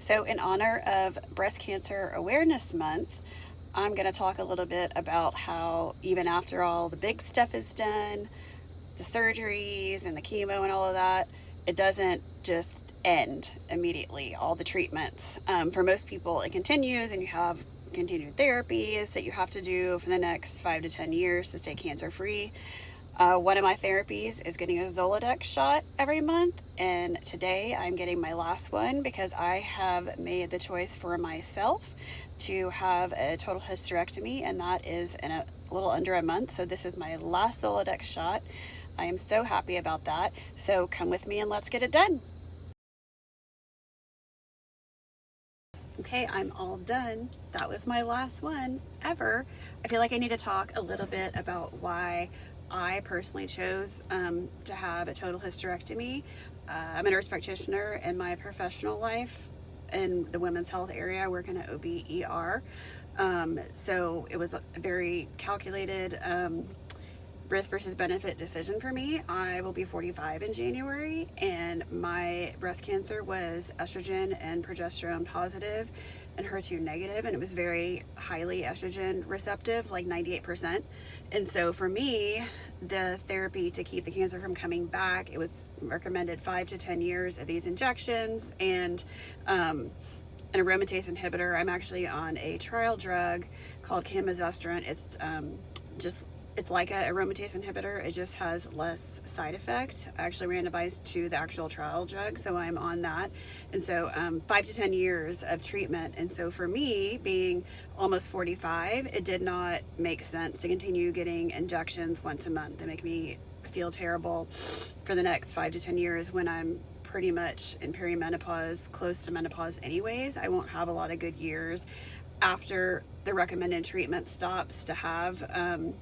So in honor of Breast Cancer Awareness Month, I'm going to talk a little bit about how even after all the big stuff is done, the surgeries and the chemo and all of that, it doesn't just end immediately, all the treatments. For most people, it continues, and you have continued therapies that you have to do for the next 5 to 10 years to stay cancer free. One of my therapies is getting a Zoladex shot every month, and today I'm getting my last one because I have made the choice for myself to have a total hysterectomy, and that is in a little under a month. So this is my last Zoladex shot. I am so happy about that. So come with me and let's get it done. Okay, I'm all done. That was my last one ever. I feel like I need to talk a little bit about why I personally chose to have a total hysterectomy. I'm a nurse practitioner in my professional life in the women's health area. I work in an OB/ER. So it was a very calculated risk versus benefit decision for me. I will be 45 in January, and my breast cancer was estrogen and progesterone positive and HER2 negative, and it was very highly estrogen receptive, like 98%. And so for me, the therapy to keep the cancer from coming back, it was recommended 5 to 10 years of these injections and an aromatase inhibitor. I'm actually on a trial drug called camizestrant. It's like an aromatase inhibitor. It just has less side effect. I actually randomized to the actual trial drug, so I'm on that. And so 5 to 10 years of treatment. And so for me, being almost 45, it did not make sense to continue getting injections once a month. They make me feel terrible for the next 5 to 10 years when I'm pretty much in perimenopause, close to menopause anyways. I won't have a lot of good years after the recommended treatment stops to have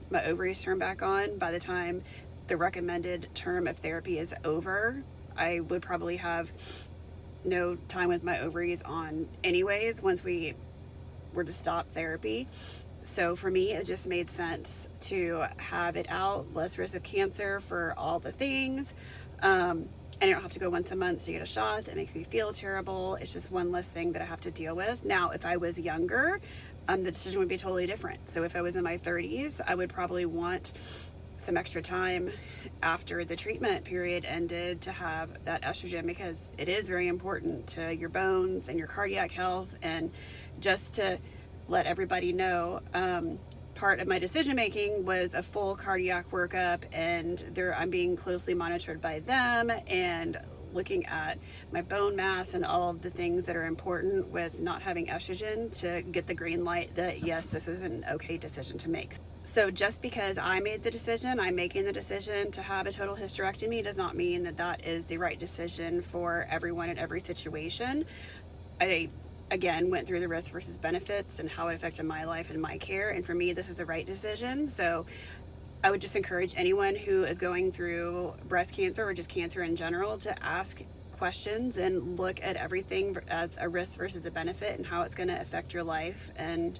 my ovaries turn back on. By the time the recommended term of therapy is over, I would probably have no time with my ovaries on anyways once we were to stop therapy. So for me, it just made sense to have it out, less risk of cancer for all the things. I don't have to go once a month to get a shot that makes me feel terrible. It's just one less thing that I have to deal with. Now, if I was younger, the decision would be totally different. So if I was in my 30s, I would probably want some extra time after the treatment period ended to have that estrogen, because it is very important to your bones and your cardiac health. And just to let everybody know, part of my decision making was a full cardiac workup, and I'm being closely monitored by them and looking at my bone mass and all of the things that are important with not having estrogen to get the green light that yes, this was an okay decision to make. So just because I made the decision, I'm making the decision to have a total hysterectomy, does not mean that that is the right decision for everyone in every situation. I again went through the risk versus benefits and how it affected my life and my care, and for me this is the right decision. So I would just encourage anyone who is going through breast cancer or just cancer in general to ask questions and look at everything as a risk versus a benefit and how it's going to affect your life, and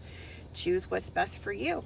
choose what's best for you.